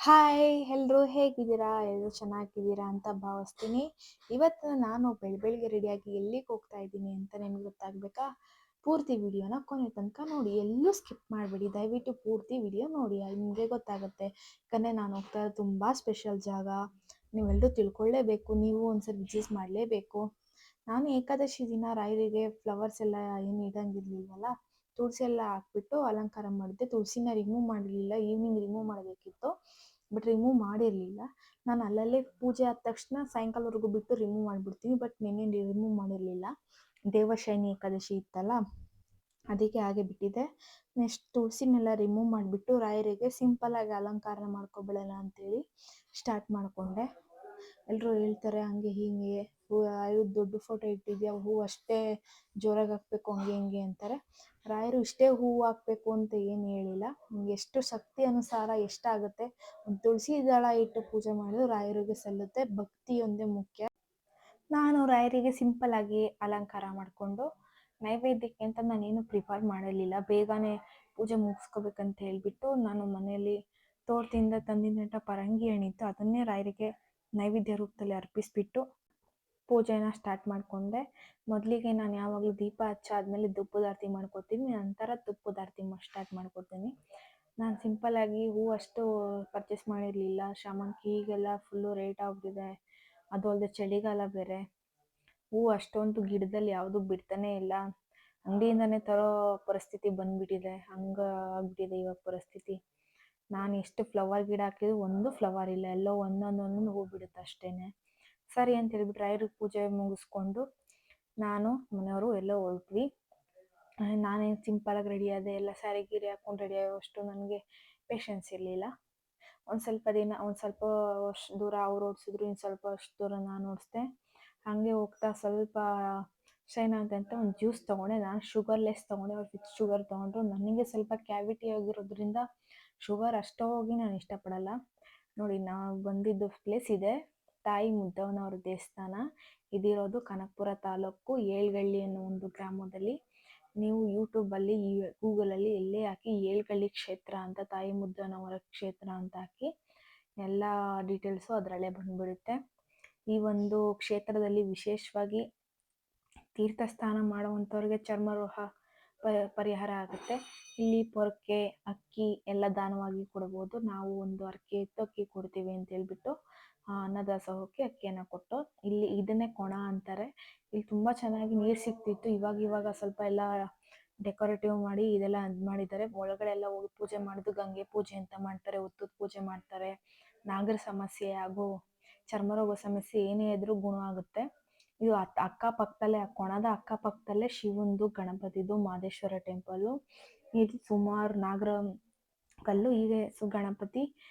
Hi ಎಲ್ರು ಹೇಗಿದ್ದೀರಾ? ಎಲ್ರು ಚೆನ್ನಾಗಿದ್ದೀರಾ ಅಂತ ಭಾವಿಸ್ತೀನಿ. ಇವತ್ತು ನಾನು ಬೆಳಗ್ಗೆ ರೆಡಿಯಾಗಿ ಎಲ್ಲಿಗೆ ಹೋಗ್ತಾ ಇದ್ದೀನಿ ಅಂತ ನಿಮ್ಗೆ ಗೊತ್ತಾಗಬೇಕಾ? ಪೂರ್ತಿ ವಿಡಿಯೋನ ಕೊನೆ ತನಕ ನೋಡಿ. ಎಲ್ಲೂ ಸ್ಕಿಪ್ ಮಾಡಬೇಡಿ. ದಯವಿಟ್ಟು ಪೂರ್ತಿ ವಿಡಿಯೋ ನೋಡಿ, ನಿಮಗೆ ಗೊತ್ತಾಗುತ್ತೆ. ಯಾಕಂದರೆ ನಾನು ಹೋಗ್ತಾ ಇರೋದು ತುಂಬ ಸ್ಪೆಷಲ್ ಜಾಗ. ನೀವೆಲ್ಲರೂ ತಿಳ್ಕೊಳ್ಳೇಬೇಕು, ನೀವು ಒಂದ್ಸರಿ ವಿಸಿಟ್ ಮಾಡಲೇಬೇಕು. ನಾನು ಏಕಾದಶಿ ದಿನ ರಾಯರಿಗೆ ಫ್ಲವರ್ಸ್ ಎಲ್ಲ ಏನು ಇಡಂಗಿರ್ಲಿಲ್ವಲ್ಲ, ತುಳಸಿ ಎಲ್ಲ ಹಾಕ್ಬಿಟ್ಟು ಅಲಂಕಾರ ಮಾಡಿದೆ. ತುಳಸಿನ ರಿಮೂವ್ ಮಾಡಲಿಲ್ಲ, ಈವ್ನಿಂಗ್ ರಿಮೂವ್ ಮಾಡಬೇಕಿತ್ತು, ಬಟ್ ರಿಮೂವ್ ಮಾಡಿರಲಿಲ್ಲ. ನಾನು ಅಲ್ಲಲ್ಲೇ ಪೂಜೆ ಆದ ತಕ್ಷಣ ಸಾಯಂಕಾಲವರೆಗೂ ಬಿಟ್ಟು ರಿಮೂವ್ ಮಾಡಿಬಿಡ್ತೀನಿ, ಬಟ್ ನಿನ್ನೆ ರಿಮೂವ್ ಮಾಡಿರಲಿಲ್ಲ. ದೇವಶಯನಿ ಏಕಾದಶಿ ಇತ್ತಲ್ಲ, ಅದಕ್ಕೆ ಹಾಗೆ ಬಿಟ್ಟಿದ್ದೆ. ನೆಕ್ಸ್ಟ್ ತುಳಸಿನೆಲ್ಲ ರಿಮೂವ್ ಮಾಡಿಬಿಟ್ಟು ರಾಯರಿಗೆ ಸಿಂಪಲ್ಲಾಗಿ ಅಲಂಕಾರ ಮಾಡ್ಕೊಬಿಡೋಣ ಅಂತೇಳಿ ಸ್ಟಾರ್ಟ್ ಮಾಡಿಕೊಂಡೆ. ಎಲ್ಲರೂ ಹೇಳ್ತಾರೆ ಹಂಗೆ ಹೀಗೆ, ರಾಯರು ದೊಡ್ಡ ಫೋಟೋ ಇಟ್ಟಿದ್ಯಾ, ಹೂವು ಅಷ್ಟೇ ಜೋರಾಗಿ ಹಾಕಬೇಕು ಹಂಗೆ ಹಿಂಗೆ ಅಂತಾರೆ. ರಾಯರು ಇಷ್ಟೇ ಹೂವು ಹಾಕಬೇಕು ಅಂತ ಏನು ಹೇಳಿಲ್ಲ. ಎಷ್ಟು ಶಕ್ತಿ ಅನುಸಾರ ಎಷ್ಟಾಗುತ್ತೆ, ಒಂದು ತುಳಸಿ ದಳ ಇಟ್ಟು ಪೂಜೆ ಮಾಡೋದು ರಾಯರಿಗೆ ಸಲ್ಲುತ್ತೆ. ಭಕ್ತಿ ಒಂದೇ ಮುಖ್ಯ. ನಾನು ರಾಯರಿಗೆ ಸಿಂಪಲ್ಲಾಗಿ ಅಲಂಕಾರ ಮಾಡಿಕೊಂಡು ನೈವೇದ್ಯಕ್ಕೆ ಅಂತ ನಾನೇನು ಪ್ರಿಪೇರ್ ಮಾಡಿರಲಿಲ್ಲ. ಬೇಗನೆ ಪೂಜೆ ಮುಗಿಸ್ಕೋಬೇಕಂತ ಹೇಳಿಬಿಟ್ಟು ನಾನು ಮನೆಯಲ್ಲಿ ತೋಟದಿಂದ ತಂದಿದ್ದಂಥ ಪರಂಗಿ ಹಣ್ಣಿತ್ತು, ಅದನ್ನೇ ರಾಯರಿಗೆ ನೈವೇದ್ಯ ರೂಪದಲ್ಲಿ ಅರ್ಪಿಸಿಬಿಟ್ಟು ಪೂಜೆನ ಸ್ಟಾರ್ಟ್ ಮಾಡಿಕೊಂಡೆ. ಮೊದಲಿಗೆ ನಾನು ಯಾವಾಗಲೂ ದೀಪ ಹಚ್ಚಾದ್ಮೇಲೆ ಧೂಪದಾರತಿ ಮಾಡ್ಕೊತೀನಿ, ನಂತರ ತುಪ್ಪದಾರತಿ ಸ್ಟಾರ್ಟ್ ಮಾಡ್ಕೊತೀನಿ. ನಾನು ಸಿಂಪಲ್ಲಾಗಿ ಹೂವು ಅಷ್ಟು ಪರ್ಚೇಸ್ ಮಾಡಿರಲಿಲ್ಲ. ಶಾಮಂತಿಗೆ ಈಗೆಲ್ಲ ಫುಲ್ಲು ರೇಟ್ ಆಗಿಬಿಟ್ಟಿದೆ, ಅದು ಅಲ್ಲದೆ ಚಳಿಗಾಲ ಬೇರೆ. ಹೂವು ಅಷ್ಟೊಂದು ಗಿಡದಲ್ಲಿ ಯಾವುದೂ ಬಿಡ್ತಾನೇ ಇಲ್ಲ, ಅಂಗಡಿಯಿಂದನೇ ತರೋ ಪರಿಸ್ಥಿತಿ ಬಂದುಬಿಟ್ಟಿದೆ. ಹಂಗೆ ಆಗಿಬಿಟ್ಟಿದೆ ಇವಾಗ ಪರಿಸ್ಥಿತಿ. ನಾನು ಎಷ್ಟು ಫ್ಲವರ್ ಗಿಡ ಹಾಕಿದ್ರು ಒಂದು ಫ್ಲವರ್ ಇಲ್ಲ, ಎಲ್ಲೋ ಒಂದೊಂದು ಹೂ ಬಿಡುತ್ತೆ ಅಷ್ಟೇ. ಸರಿ ಅಂತ ಹೇಳ್ಬಿಟ್ಟು ರಾಯರಿಗೆ ಪೂಜೆ ಮುಗಿಸ್ಕೊಂಡು ನಾನು ಮನೆಯವರು ಎಲ್ಲೋ ಹೊರಟ್ವಿ. ನಾನೇನು ಸಿಂಪಲಾಗಿ ರೆಡಿ ಆದೆ, ಎಲ್ಲ ಸ್ಯಾರಿ ಗೀರೆ ಹಾಕ್ಕೊಂಡು ರೆಡಿ ಆಗೋಷ್ಟು ನನಗೆ ಪೇಷನ್ಸ್ ಇರಲಿಲ್ಲ. ಒಂದು ಸ್ವಲ್ಪ ದೂರ ಅವ್ರು ಓಡಿಸಿದ್ರು, ಇನ್ನು ಸ್ವಲ್ಪ ಅಷ್ಟು ದೂರ ನಾನು ಓಡಿಸ್ದೆ. ಹಾಗೆ ಹೋಗ್ತಾ ಸ್ವಲ್ಪ ಶೈನ್ ಅಂತ ಒಂದು ಜ್ಯೂಸ್ ತೊಗೊಂಡೆ. ನಾನು ಶುಗರ್ಲೆಸ್ ತೊಗೊಂಡೆ, ಅವ್ರು ವಿತ್ ಶುಗರ್ ತೊಗೊಂಡ್ರು. ನನಗೆ ಸ್ವಲ್ಪ ಕ್ಯಾವಿಟಿ ಆಗಿರೋದ್ರಿಂದ ಶುಗರ್ ಅಷ್ಟೋಗಿ ನಾನು ಇಷ್ಟಪಡಲ್ಲ. ನೋಡಿ, ನಾವು ಬಂದಿದ್ದು ಪ್ಲೇಸ್ ಇದೆ, ತಾಯಿ ಮುದ್ದಮ್ಮನವ್ರ ದೇವಸ್ಥಾನ. ಇದಿರೋದು ಕನಕಪುರ ತಾಲೂಕು ಏಳ್ಗಳ್ಳಿ ಅನ್ನೋ ಒಂದು ಗ್ರಾಮದಲ್ಲಿ. ನೀವು ಯೂಟ್ಯೂಬಲ್ಲಿ ಗೂಗಲಲ್ಲಿ ಎಲ್ಲೇ ಹಾಕಿ ಏಳ್ಗಳ್ಳಿ ಕ್ಷೇತ್ರ ಅಂತ, ತಾಯಿ ಮುದ್ದಮ್ಮನವರ ಕ್ಷೇತ್ರ ಅಂತ ಹಾಕಿ ಎಲ್ಲ ಡೀಟೇಲ್ಸು ಅದರಲ್ಲೇ ಬಂದುಬಿಡುತ್ತೆ. ಈ ಒಂದು ಕ್ಷೇತ್ರದಲ್ಲಿ ವಿಶೇಷವಾಗಿ ತೀರ್ಥ ಸ್ನಾನ ಮಾಡುವಂಥವ್ರಿಗೆ ಚರ್ಮರೋಗ ಪರಿಹಾರ ಆಗುತ್ತೆ. ಇಲ್ಲಿ ಪೊರಕೆ ಅಕ್ಕಿ ಎಲ್ಲ ದಾನವಾಗಿ ಕೊಡ್ಬೋದು. ನಾವು ಒಂದು ಅರ್ಕೆ ಇತ್ತು ಅಕ್ಕಿ ಕೊಡ್ತೀವಿ ಅಂತ ಹೇಳ್ಬಿಟ್ಟು ಅನ್ನದಾಸೋಹಕ್ಕೆ ಅಕ್ಕಿಯನ್ನು ಕೊಟ್ಟು, ಇಲ್ಲಿ ಇದನ್ನೇ ಕೊಣ ಅಂತಾರೆ. ಇಲ್ಲಿ ತುಂಬ ಚೆನ್ನಾಗಿ ನೀರು ಸಿಗ್ತಿತ್ತು. ಇವಾಗ ಸ್ವಲ್ಪ ಎಲ್ಲ ಡೆಕೋರೇಟಿವ್ ಮಾಡಿ ಇದೆಲ್ಲ ಇದು ಮಾಡಿದ್ದಾರೆ. ಒಳಗಡೆ ಎಲ್ಲ ಹೋಗಿ ಪೂಜೆ ಮಾಡೋದು, ಗಂಗೆ ಪೂಜೆ ಅಂತ ಮಾಡ್ತಾರೆ, ಹುತ್ತದ ಪೂಜೆ ಮಾಡ್ತಾರೆ. ನಾಗರ ಸಮಸ್ಯೆ ಹಾಗೂ ಚರ್ಮರೋಗ ಸಮಸ್ಯೆ ಏನೇ ಇದ್ರೂ ಗುಣ ಆಗುತ್ತೆ. ಇದು ಅಕ್ಕಪಕ್ಕದಲ್ಲೇ, ಕೊಣದ ಅಕ್ಕಪಕ್ಕದಲ್ಲೇ ಶಿವಂದು, ಗಣಪತಿದು, ಮಾದೇಶ್ವರ ಟೆಂಪಲ್ಲು. ಇದು ಸುಮಾರು ನಾಗರ ಕಲ್ಲು, ಹೀಗೆ ಗಣಪತಿ,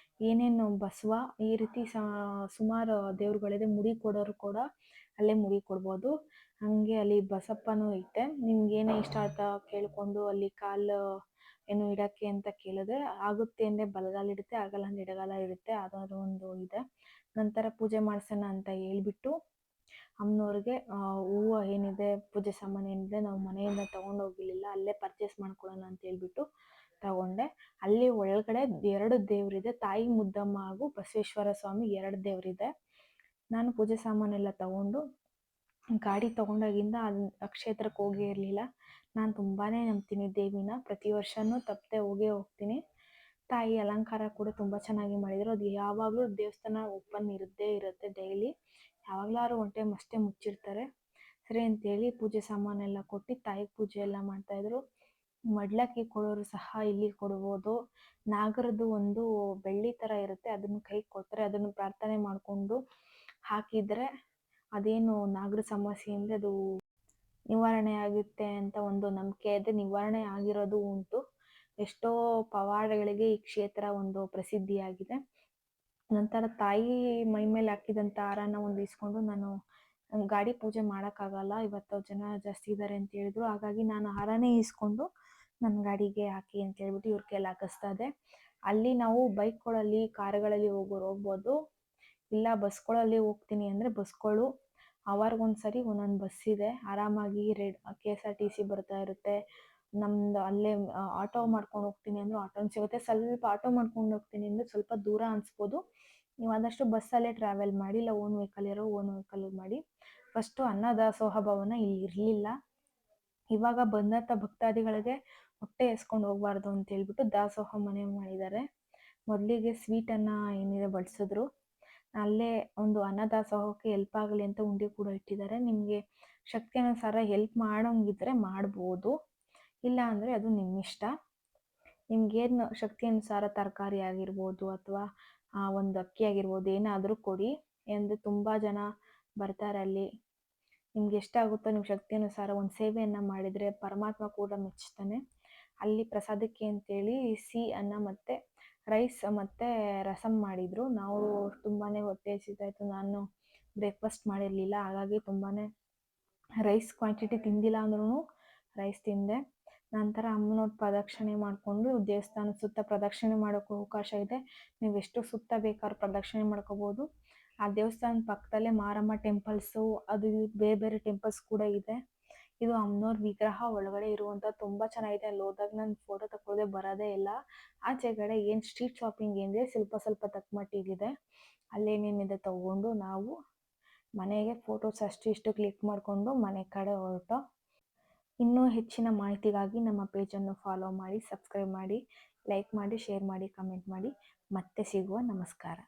ಏನೇನು ಬಸವ, ಈ ರೀತಿ ಸುಮಾರು ದೇವ್ರುಗಳಿದೆ. ಮುಡಿ ಕೊಡೋರು ಕೂಡ ಅಲ್ಲೇ ಮುಡಿ ಕೊಡ್ಬೋದು. ಹಾಗೆ ಅಲ್ಲಿ ಬಸಪ್ಪನೂ ಐತೆ. ನಿಮ್ಗೆ ಏನೇ ಇಷ್ಟ ಆಯ್ತಾ ಕೇಳಿಕೊಂಡು ಅಲ್ಲಿ ಕಾಲು ಏನು ಇಡೋಕ್ಕೆ ಅಂತ ಕೇಳಿದ್ರೆ ಆಗುತ್ತೆ ಅಂದರೆ ಬಲಗಾಲ ಇಡುತ್ತೆ, ಆಗಲ್ಲ ಅಂದರೆ ಎಡಗಾಲ ಇಡುತ್ತೆ. ಅದಾದ್ರು ಒಂದು ಇದೆ. ನಂತರ ಪೂಜೆ ಮಾಡಿಸೋಣ ಅಂತ ಹೇಳ್ಬಿಟ್ಟು ಅಮ್ಮನವ್ರಿಗೆ ಹೂವು ಏನಿದೆ, ಪೂಜೆ ಸಾಮಾನು ಏನಿದೆ ನಾವು ಮನೆಯಿಂದ ತೊಗೊಂಡೋಗಿರಲಿಲ್ಲ, ಅಲ್ಲೇ ಪರ್ಚೇಸ್ ಮಾಡ್ಕೊಳ್ಳೋಣ ಅಂತ ಹೇಳ್ಬಿಟ್ಟು ತಗೊಂಡೆ. ಅಲ್ಲಿ ಒಳಗಡೆ 2 ದೇವರಿದೆ, ತಾಯಿ ಮುದ್ದಮ್ಮ ಹಾಗೂ ಬಸವೇಶ್ವರ ಸ್ವಾಮಿ 2 ದೇವರಿದೆ. ನಾನು ಪೂಜೆ ಸಾಮಾನೆಲ್ಲ ತಗೊಂಡು ಗಾಡಿ ತೊಗೊಂಡಾಗಿಂದ ಆ ಕ್ಷೇತ್ರಕ್ಕೆ ಹೋಗೇ ಇರಲಿಲ್ಲ. ನಾನು ತುಂಬಾ ನಂಬ್ತೀನಿ ದೇವಿನ, ಪ್ರತಿ ವರ್ಷವೂ ತಪ್ಪದೆ ಹೋಗ್ತೀನಿ. ತಾಯಿ ಅಲಂಕಾರ ಕೂಡ ತುಂಬ ಚೆನ್ನಾಗಿ ಮಾಡಿದರು. ಅದು ಯಾವಾಗಲೂ ದೇವಸ್ಥಾನ ಓಪನ್ ಇರುತ್ತೆ ಡೈಲಿ. ಯಾವಾಗಲಾದ್ರು ಒನ್ ಟೈಮ್ ಅಷ್ಟೇ ಮುಚ್ಚಿರ್ತಾರೆ. ಸರಿ ಅಂತೇಳಿ ಪೂಜೆ ಸಾಮಾನೆಲ್ಲ ಕೊಟ್ಟು ತಾಯಿಗೆ ಪೂಜೆ ಎಲ್ಲ ಮಾಡ್ತಾಯಿದ್ರು. ಮಡ್ಲಕ್ಕಿ ಕೊಡೋರು ಸಹ ಇಲ್ಲಿ ಕೊಡ್ಬೋದು. ನಾಗರದ್ದು ಒಂದು ಬೆಳ್ಳಿ ಥರ ಇರುತ್ತೆ, ಅದನ್ನು ಕೈಗೆ ಕೊಡ್ತಾರೆ. ಅದನ್ನು ಪ್ರಾರ್ಥನೆ ಮಾಡಿಕೊಂಡು ಹಾಕಿದರೆ ಅದೇನು ನಾಗರ ಸಮಸ್ಯೆಯಿಂದ ಅದು ನಿವಾರಣೆ ಆಗುತ್ತೆ ಅಂತ ಒಂದು ನಂಬಿಕೆ ಇದೆ. ನಿವಾರಣೆ ಆಗಿರೋದು ಉಂಟು. ಎಷ್ಟೋ ಪವಾಡಗಳಿಗೆ ಈ ಕ್ಷೇತ್ರ ಒಂದು ಪ್ರಸಿದ್ಧಿಯಾಗಿದೆ. ನಂತರ ತಾಯಿ ಮೈ ಮೇಲೆ ಹಾಕಿದಂಥ ಹಾರನ ಒಂದು ಇಸ್ಕೊಂಡು, ನಾನು ಗಾಡಿ ಪೂಜೆ ಮಾಡೋಕ್ಕಾಗಲ್ಲ, ಇವತ್ತು ಜನ ಜಾಸ್ತಿ ಇದ್ದಾರೆ ಅಂತ ಹೇಳಿದ್ರು. ಹಾಗಾಗಿ ನಾನು ಹಾರನೇ ಇಸ್ಕೊಂಡು ನನ್ನ ಗಾಡಿಗೆ ಹಾಕಿ ಅಂತ ಹೇಳ್ಬಿಟ್ಟು ಇವ್ರ ಕೈಲಿ ಹಾಕಿಸ್ತಾ ಇದ್ದೆ. ಅಲ್ಲಿ ನಾವು ಬೈಕ್ಗಳಲ್ಲಿ, ಕಾರುಗಳಲ್ಲಿ ಹೋಗೋರು ಹೋಗ್ಬೋದು, ಇಲ್ಲ ಬಸ್ಗಳಲ್ಲಿ ಹೋಗ್ತೀನಿ ಅಂದರೆ ಬಸ್ಗಳು ಅವರಿಗೊಂದು ಸರಿ ಒಂದೊಂದು ಬಸ್ ಇದೆ. ಆರಾಮಾಗಿ KSRTC ಬರ್ತಾ ಇರುತ್ತೆ, ನಮ್ದು ಅಲ್ಲೇ ಆಟೋ ಮಾಡ್ಕೊಂಡು ಹೋಗ್ತೀನಿ ಅಂದರೂ ಆಟೋನು ಸಿಗುತ್ತೆ, ಸ್ವಲ್ಪ ಆಟೋ ಮಾಡ್ಕೊಂಡು ಹೋಗ್ತೀನಿ ಅಂದರೆ ಸ್ವಲ್ಪ ದೂರ ಅನಿಸ್ಬೋದು. ನೀವು ಆದಷ್ಟು ಬಸ್ಸಲ್ಲೇ ಟ್ರಾವೆಲ್ ಮಾಡಿ, ಇಲ್ಲ ಓನ್ ವೆಹಿಕಲ್ ಇರೋ ಓನ್ ವೆಹಿಕಲ್ ಮಾಡಿ. ಫಸ್ಟು ಅನ್ನದಾಸೋಹ ಭವನ ಇಲ್ಲಿ ಇರಲಿಲ್ಲ. ಇವಾಗ ಬಂದಂಥ ಭಕ್ತಾದಿಗಳಿಗೆ ಹೊಟ್ಟೆ ಎಸ್ಕೊಂಡು ಹೋಗ್ಬಾರ್ದು ಅಂತ ಹೇಳ್ಬಿಟ್ಟು ದಾಸೋಹ ಮನೆ ಮಾಡಿದ್ದಾರೆ. ಮೊದಲಿಗೆ ಸ್ವೀಟನ್ನು ಏನಿದೆ ಬಡಿಸಿದ್ರು. ಅಲ್ಲೇ ಒಂದು ಅನ್ನದಾಸೋಹಕ್ಕೆ ಹೆಲ್ಪ್ ಆಗಲಿ ಅಂತ ಉಂಡೆ ಕೂಡ ಇಟ್ಟಿದ್ದಾರೆ. ನಿಮಗೆ ಶಕ್ತಿ ಅನುಸಾರ ಹೆಲ್ಪ್ ಮಾಡೋಂಗಿದ್ರೆ ಮಾಡ್ಬೋದು, ಇಲ್ಲ ಅಂದರೆ ಅದು ನಿಮ್ಮಿಷ್ಟ. ನಿಮ್ಗೇನು ಶಕ್ತಿ ಅನುಸಾರ ತರಕಾರಿ ಆಗಿರ್ಬೋದು ಅಥವಾ ಒಂದು ಅಕ್ಕಿ ಆಗಿರ್ಬೋದು ಏನಾದರೂ ಕೊಡಿ. ಎಂದು ತುಂಬ ಜನ ಬರ್ತಾರೆ ಅಲ್ಲಿ. ನಿಮ್ಗೆ ಎಷ್ಟಾಗುತ್ತೋ ನಿಮ್ಮ ಶಕ್ತಿ ಅನುಸಾರ ಒಂದು ಸೇವೆಯನ್ನು ಮಾಡಿದರೆ ಪರಮಾತ್ಮ ಕೂಡ ಮೆಚ್ತಾನೆ. ಅಲ್ಲಿ ಪ್ರಸಾದಕ್ಕೆ ಅಂತೇಳಿ ಅನ್ನ ಮತ್ತು ರೈಸ್ ಮತ್ತು ರಸಮ್ ಮಾಡಿದರು. ನಾವು ತುಂಬಾ ಹೊಟ್ಟೆ ಹಸಿತಾಯಿತ್ತು, ನಾನು ಬ್ರೇಕ್ಫಾಸ್ಟ್ ಮಾಡಿರಲಿಲ್ಲ, ಹಾಗಾಗಿ ತುಂಬಾ ರೈಸ್ ಕ್ವಾಂಟಿಟಿ ತಿಂದಿಲ್ಲ ಅಂದ್ರೂ ರೈಸ್ ತಿಂದೆ. ನಂತರ ಅಮ್ಮನವ್ರ ಪ್ರದಕ್ಷಿಣೆ ಮಾಡಿಕೊಂಡು ದೇವಸ್ಥಾನದ ಸುತ್ತ ಪ್ರದಕ್ಷಿಣೆ ಮಾಡೋಕ್ಕೂ ಅವಕಾಶ ಇದೆ. ನೀವು ಎಷ್ಟು ಸುತ್ತ ಬೇಕಾದ್ರೂ ಪ್ರದಕ್ಷಿಣೆ ಮಾಡ್ಕೋಬೋದು. ಆ ದೇವಸ್ಥಾನದ ಪಕ್ಕದಲ್ಲೇ ಮಾರಮ್ಮ ಟೆಂಪಲ್ಸು ಅದು ಬೇರೆ ಬೇರೆ ಟೆಂಪಲ್ಸ್ ಕೂಡ ಇದೆ. ಇದು ಅಮ್ಮನವ್ರ ವಿಗ್ರಹ ಒಳಗಡೆ ಇರುವಂಥ ತುಂಬ ಚೆನ್ನಾಗಿದೆ. ಅಲ್ಲಿ ಹೋದಾಗ ನಾನು ಫೋಟೋ ತಗೊಳ್ಳದೆ ಬರೋದೇ ಇಲ್ಲ. ಆಚೆಗಡೆ ಏನು ಸ್ಟ್ರೀಟ್ ಶಾಪಿಂಗ್ ಏನಿದೆ ಸ್ವಲ್ಪ ತಕ್ಕ ಮಟ್ಟಿಗಿದೆ. ಅಲ್ಲೇನೇನಿದೆ ತಗೊಂಡು ನಾವು ಮನೆಗೆ ಫೋಟೋಸ್ ಅಷ್ಟು ಇಷ್ಟು ಕ್ಲಿಕ್ ಮಾಡಿಕೊಂಡು ಮನೆ ಕಡೆ ಹೊರಟು. ಇನ್ನೂ ಹೆಚ್ಚಿನ ಮಾಹಿತಿಗಾಗಿ ನಮ್ಮ ಪೇಜನ್ನು ಫಾಲೋ ಮಾಡಿ, ಸಬ್ಸ್ಕ್ರೈಬ್ ಮಾಡಿ, ಲೈಕ್ ಮಾಡಿ, ಶೇರ್ ಮಾಡಿ, ಕಮೆಂಟ್ ಮಾಡಿ. ಮತ್ತೆ ಸಿಗುವ. ನಮಸ್ಕಾರ.